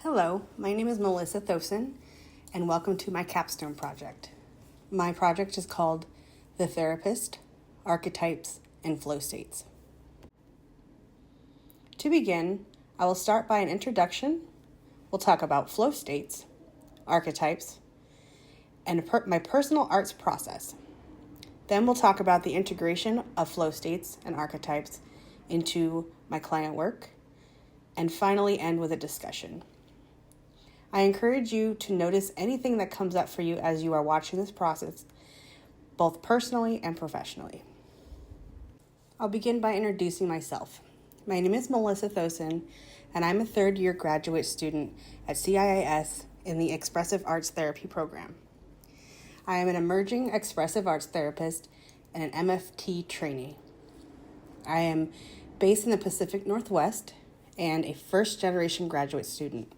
Hello, my name is Melissa Thosen, and welcome to my Capstone project. My project is called The Therapist, Archetypes, and Flow States. To begin, I will start by an introduction. We'll talk about flow states, archetypes, and my personal arts process. Then we'll talk about the integration of flow states and archetypes into my client work, and finally end with a discussion. I encourage you to notice anything that comes up for you as you are watching this process, both personally and professionally. I'll begin by introducing myself. My name is Melissa Thosen, and I'm a third-year graduate student at CIIS in the Expressive Arts Therapy program. I am an emerging expressive arts therapist and an MFT trainee. I am based in the Pacific Northwest and a first-generation graduate student.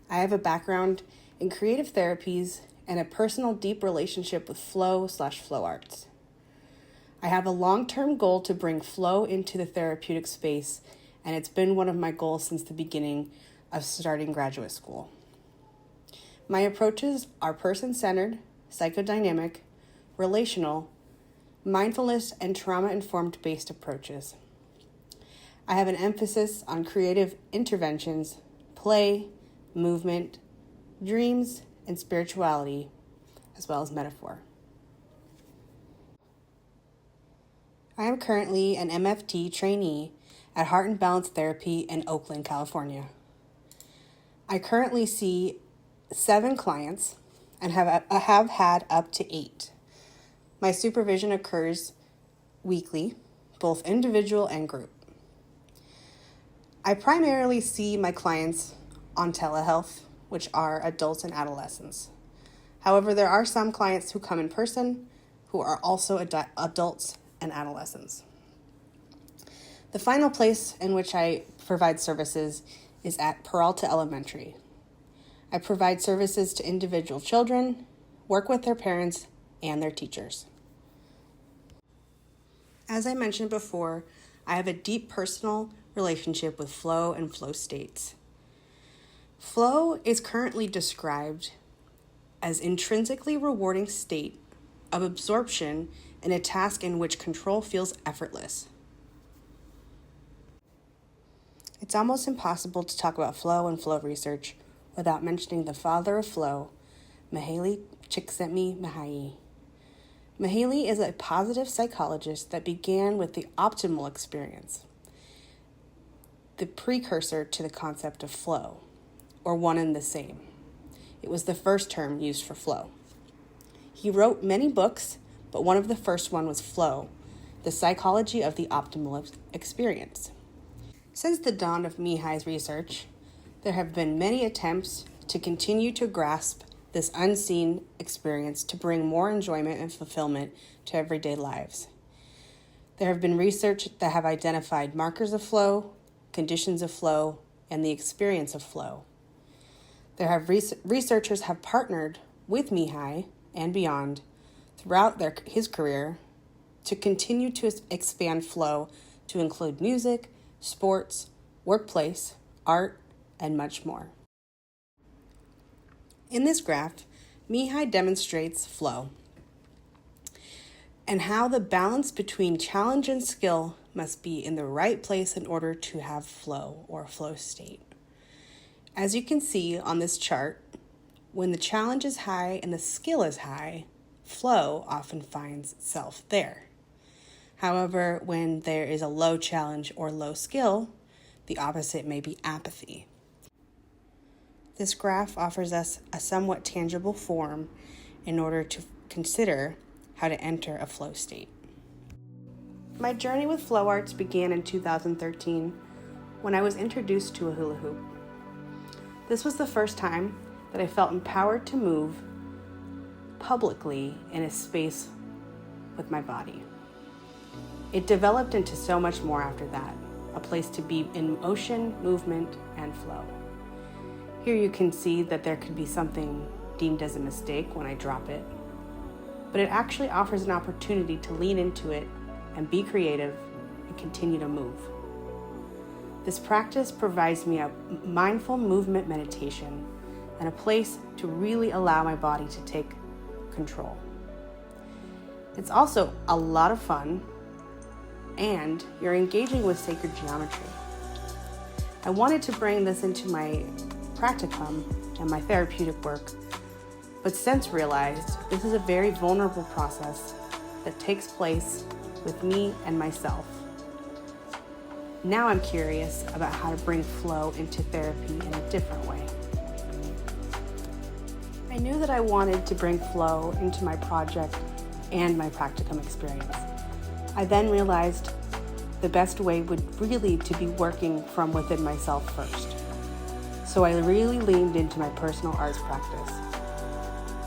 I have a background in creative therapies and a personal deep relationship with flow/flow arts. I have a long-term goal to bring flow into the therapeutic space, and it's been one of my goals since the beginning of starting graduate school. My approaches are person-centered, psychodynamic, relational, mindfulness, and trauma-informed based approaches. I have an emphasis on creative interventions, play, movement, dreams, and spirituality, as well as metaphor. I am currently an MFT trainee at Heart and Balance Therapy in Oakland, California. I currently see 7 clients and have had up to 8. My supervision occurs weekly, both individual and group. I primarily see my clients on telehealth, which are adults and adolescents. However, there are some clients who come in person who are also adults and adolescents. The final place in which I provide services is at Peralta Elementary. I provide services to individual children, work with their parents, and their teachers. As I mentioned before, I have a deep personal relationship with flow and flow states. Flow is currently described as intrinsically rewarding state of absorption in a task in which control feels effortless. It's almost impossible to talk about flow and flow research without mentioning the father of flow, Mihaly Csikszentmihalyi. Mihaly is a positive psychologist that began with the optimal experience, the precursor to the concept of flow, or one and the same. It was the first term used for flow. He wrote many books, but one of the first one was Flow, the Psychology of the Optimal Experience. Since the dawn of Mihaly's research, there have been many attempts to continue to grasp this unseen experience to bring more enjoyment and fulfillment to everyday lives. There have been research that have identified markers of flow, conditions of flow, and the experience of flow. Researchers have partnered with Mihaly and beyond throughout his career to continue to expand flow to include music, sports, workplace, art, and much more. In this graph, Mihaly demonstrates flow and how the balance between challenge and skill must be in the right place in order to have flow or flow state. As you can see on this chart, when the challenge is high and the skill is high, flow often finds itself there. However, when there is a low challenge or low skill, the opposite may be apathy. This graph offers us a somewhat tangible form in order to consider how to enter a flow state. My journey with flow arts began in 2013 when I was introduced to a hula hoop. This was the first time that I felt empowered to move publicly in a space with my body. It developed into so much more after that, a place to be in motion, movement, and flow. Here you can see that there could be something deemed as a mistake when I drop it, but it actually offers an opportunity to lean into it and be creative and continue to move. This practice provides me a mindful movement meditation and a place to really allow my body to take control. It's also a lot of fun, and you're engaging with sacred geometry. I wanted to bring this into my practicum and my therapeutic work, but since realized this is a very vulnerable process that takes place with me and myself. Now I'm curious about how to bring flow into therapy in a different way. I knew that I wanted to bring flow into my project and my practicum experience. I then realized the best way would really to be working from within myself first. So I really leaned into my personal arts practice.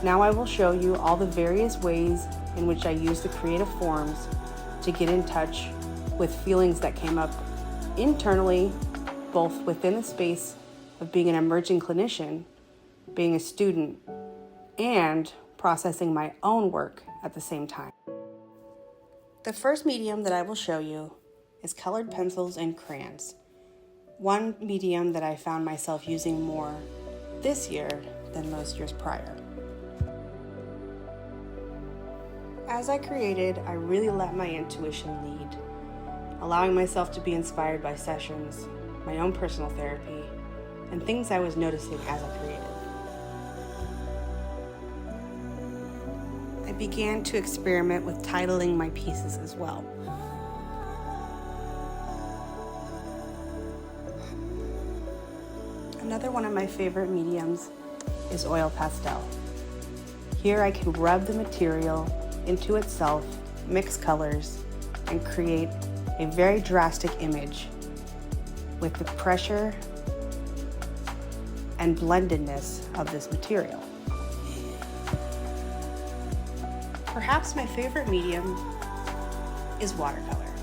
Now I will show you all the various ways in which I use the creative forms to get in touch with feelings that came up internally, both within the space of being an emerging clinician, being a student, and processing my own work at the same time. The first medium that I will show you is colored pencils and crayons, one medium that I found myself using more this year than most years prior. As I created, I really let my intuition lead, allowing myself to be inspired by sessions, my own personal therapy, and things I was noticing as I created. I began to experiment with titling my pieces as well. Another one of my favorite mediums is oil pastel. Here I can rub the material into itself, mix colors, and create a very drastic image with the pressure and blendedness of this material. Perhaps my favorite medium is watercolor.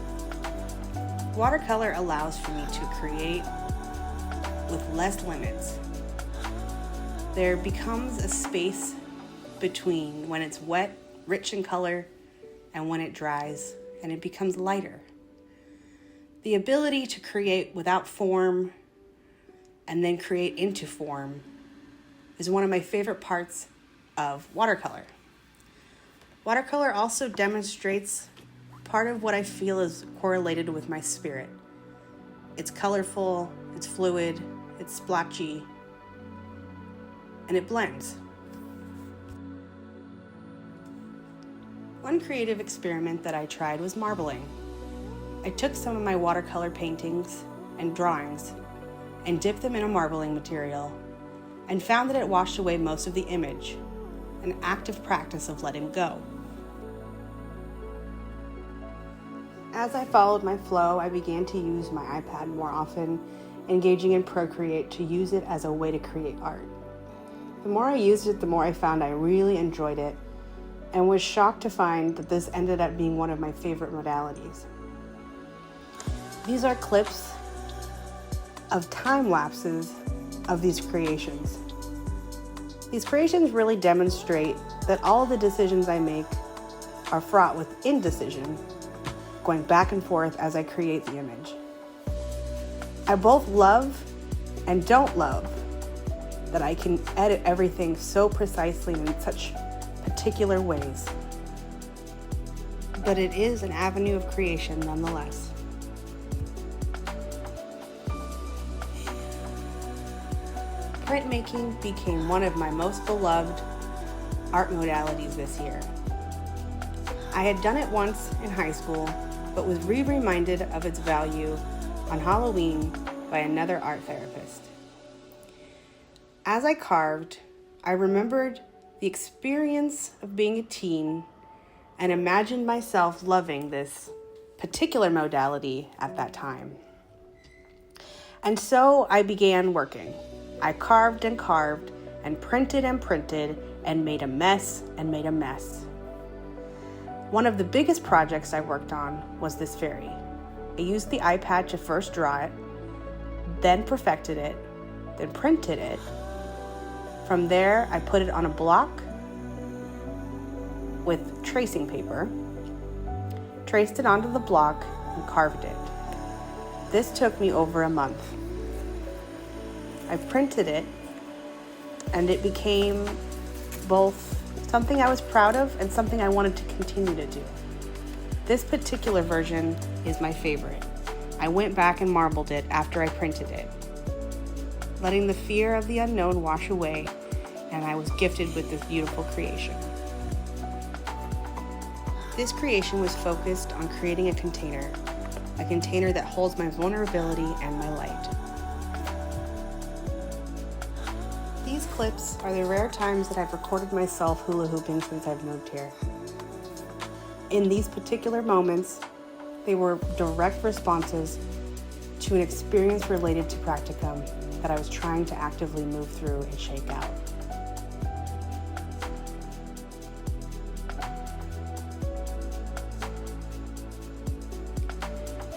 Watercolor allows for me to create with less limits. There becomes a space between when it's wet, rich in color, and when it dries, and it becomes lighter. The ability to create without form and then create into form is one of my favorite parts of watercolor. Watercolor also demonstrates part of what I feel is correlated with my spirit. It's colorful, it's fluid, it's splotchy, and it blends. One creative experiment that I tried was marbling. I took some of my watercolor paintings and drawings and dipped them in a marbling material and found that it washed away most of the image, an active practice of letting go. As I followed my flow, I began to use my iPad more often, engaging in Procreate to use it as a way to create art. The more I used it, the more I found I really enjoyed it, and was shocked to find that this ended up being one of my favorite modalities. These are clips of time lapses of these creations. These creations really demonstrate that all of the decisions I make are fraught with indecision, going back and forth as I create the image. I both love and don't love that I can edit everything so precisely in such particular ways, but it is an avenue of creation nonetheless. Printmaking became one of my most beloved art modalities this year. I had done it once in high school, but was reminded of its value on Halloween by another art therapist. As I carved, I remembered the experience of being a teen and imagined myself loving this particular modality at that time. And so I began working. I carved and printed and made a mess and made a mess. One of the biggest projects I worked on was this fairy. I used the iPad to first draw it, then perfected it, then printed it. From there, I put it on a block with tracing paper, traced it onto the block, and carved it. This took me over a month. I printed it, and it became both something I was proud of and something I wanted to continue to do. This particular version is my favorite. I went back and marbled it after I printed it, letting the fear of the unknown wash away, and I was gifted with this beautiful creation. This creation was focused on creating a container that holds my vulnerability and my light. These clips are the rare times that I've recorded myself hula hooping since I've moved here. In these particular moments, they were direct responses to an experience related to practicum that I was trying to actively move through and shake out.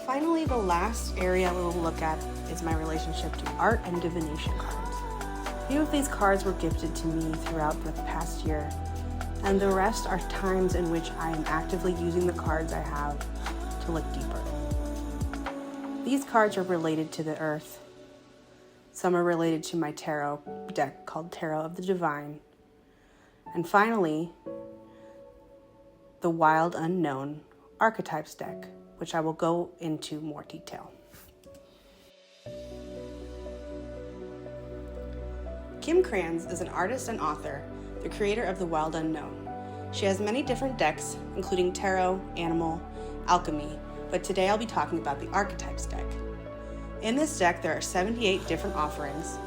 Finally, the last area we will look at is my relationship to art and divination cards. A few of these cards were gifted to me throughout the past year, and the rest are times in which I am actively using the cards I have to look deeper. These cards are related to the earth. Some are related to my tarot deck called Tarot of the Divine. And finally, the Wild Unknown Archetypes deck, which I will go into more detail. Kim Kranz is an artist and author, the creator of The Wild Unknown. She has many different decks, including tarot, animal, alchemy, but today I'll be talking about the Archetypes deck. In this deck, there are 78 different offerings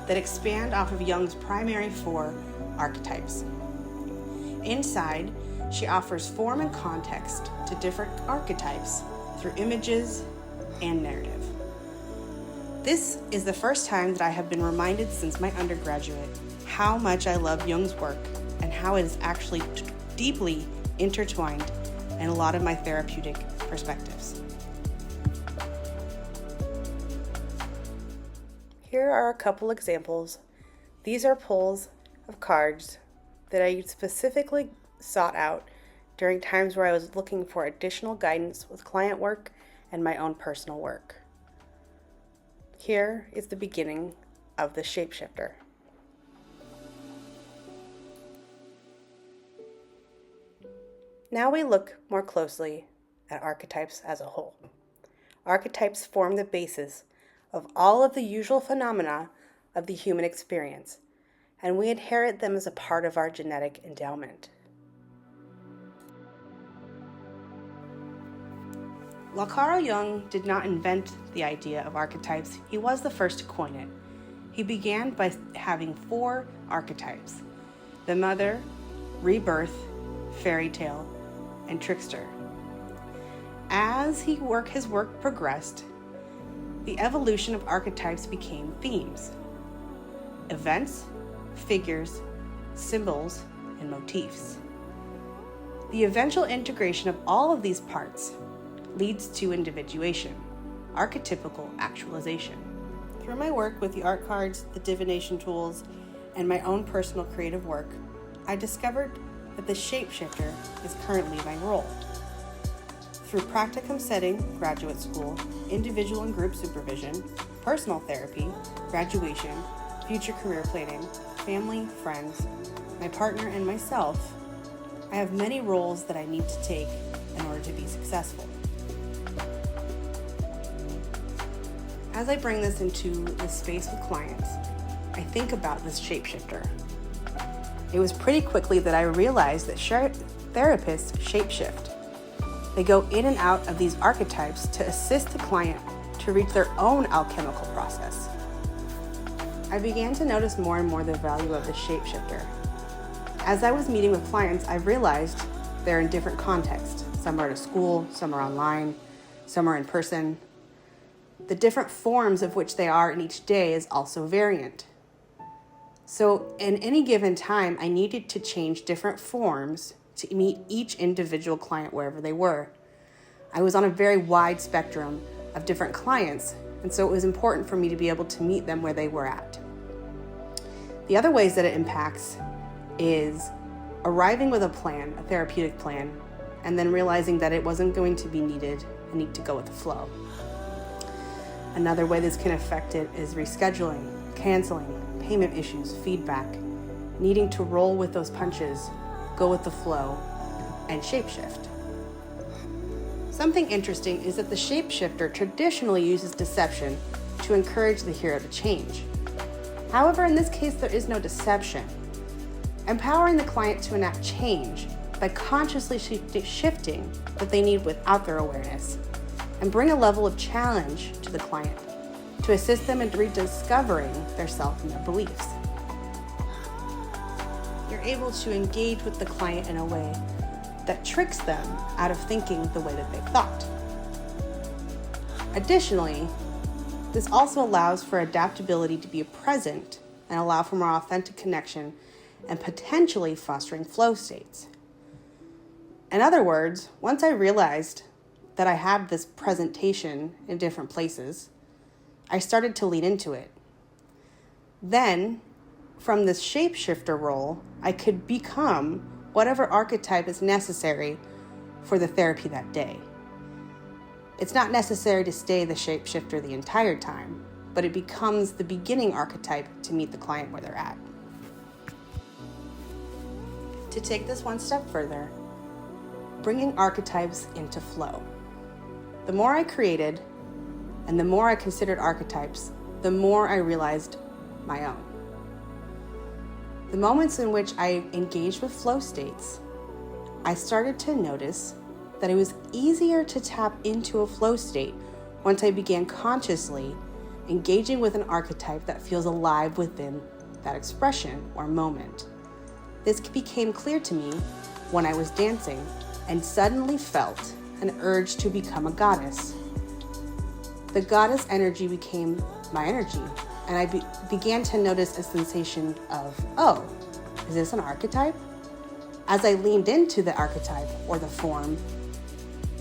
that expand off of Jung's primary 4 archetypes. Inside, she offers form and context to different archetypes through images and narrative. This is the first time that I have been reminded since my undergraduate how much I love Jung's work and how it is actually deeply intertwined in a lot of my therapeutic perspectives. Here are a couple examples. These are pulls of cards that I specifically sought out during times where I was looking for additional guidance with client work and my own personal work. Here is the beginning of the Shapeshifter. Now we look more closely at archetypes as a whole. Archetypes form the basis of all of the usual phenomena of the human experience, and we inherit them as a part of our genetic endowment. While Carl Jung did not invent the idea of archetypes, he was the first to coin it. He began by having 4 archetypes: the mother, rebirth, fairy tale, and trickster. As his work progressed, the evolution of archetypes became themes: events, figures, symbols, and motifs. The eventual integration of all of these parts leads to individuation, archetypical actualization. Through my work with the art cards, the divination tools, and my own personal creative work, I discovered that the shapeshifter is currently my role. Through practicum setting, graduate school, individual and group supervision, personal therapy, graduation, future career planning, family, friends, my partner, and myself, I have many roles that I need to take in order to be successful. As I bring this into the space with clients, I think about this shapeshifter. It was pretty quickly that I realized that therapists shapeshift. They go in and out of these archetypes to assist the client to reach their own alchemical process. I began to notice more and more the value of the shapeshifter. As I was meeting with clients, I realized they're in different contexts. Some are at a school, some are online, some are in person. The different forms of which they are in each day is also variant. So in any given time, I needed to change different forms to meet each individual client wherever they were. I was on a very wide spectrum of different clients, and so it was important for me to be able to meet them where they were at. The other ways that it impacts is arriving with a plan, a therapeutic plan, and then realizing that it wasn't going to be needed. I need to go with the flow. Another way this can affect it is rescheduling, canceling, payment issues, feedback, needing to roll with those punches, go with the flow, and shapeshift. Something interesting is that the shapeshifter traditionally uses deception to encourage the hero to change. However, in this case, there is no deception. Empowering the client to enact change by consciously shifting what they need without their awareness, and bring a level of challenge to the client to assist them in rediscovering their self and their beliefs. You're able to engage with the client in a way that tricks them out of thinking the way that they've thought. Additionally, this also allows for adaptability to be present and allow for more authentic connection and potentially fostering flow states. In other words, once I realized that I had this presentation in different places, I started to lean into it. Then, from this shapeshifter role, I could become whatever archetype is necessary for the therapy that day. It's not necessary to stay the shapeshifter the entire time, but it becomes the beginning archetype to meet the client where they're at. To take this one step further, bringing archetypes into flow. The more I created and the more I considered archetypes, the more I realized my own. The moments in which I engaged with flow states, I started to notice that it was easier to tap into a flow state once I began consciously engaging with an archetype that feels alive within that expression or moment. This became clear to me when I was dancing and suddenly felt an urge to become a goddess. The goddess energy became my energy, and I began to notice a sensation of, oh, is this an archetype? As I leaned into the archetype or the form,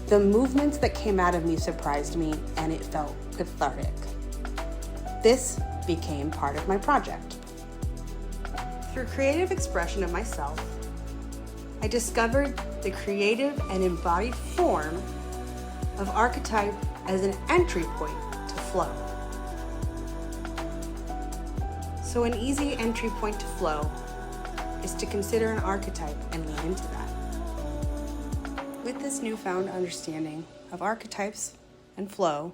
the movements that came out of me surprised me, and it felt cathartic. This became part of my project. Through creative expression of myself, I discovered the creative and embodied form of archetype as an entry point to flow. So an easy entry point to flow is to consider an archetype and lean into that. With this newfound understanding of archetypes and flow,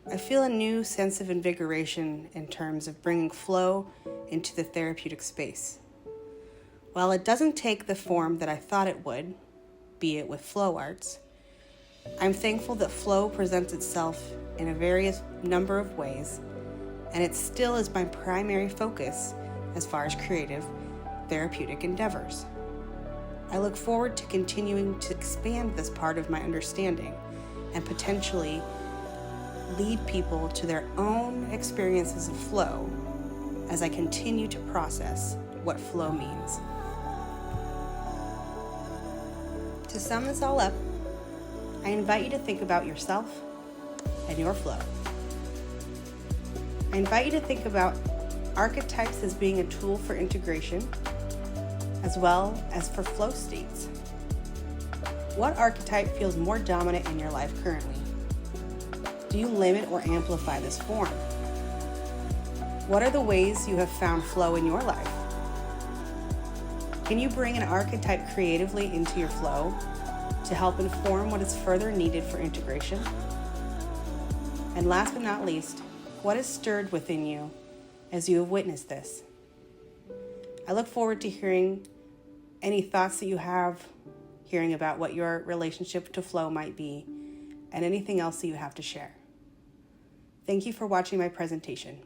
I feel a new sense of invigoration in terms of bringing flow into the therapeutic space. While it doesn't take the form that I thought it would, be it with flow arts, I'm thankful that flow presents itself in a various number of ways, and it still is my primary focus as far as creative, therapeutic endeavors. I look forward to continuing to expand this part of my understanding and potentially lead people to their own experiences of flow as I continue to process what flow means. To sum this all up, I invite you to think about yourself and your flow. I invite you to think about archetypes as being a tool for integration, as well as for flow states. What archetype feels more dominant in your life currently? Do you limit or amplify this form? What are the ways you have found flow in your life? Can you bring an archetype creatively into your flow to help inform what is further needed for integration? And last but not least, what has stirred within you as you have witnessed this? I look forward to hearing any thoughts that you have, hearing about what your relationship to flow might be, and anything else that you have to share. Thank you for watching my presentation.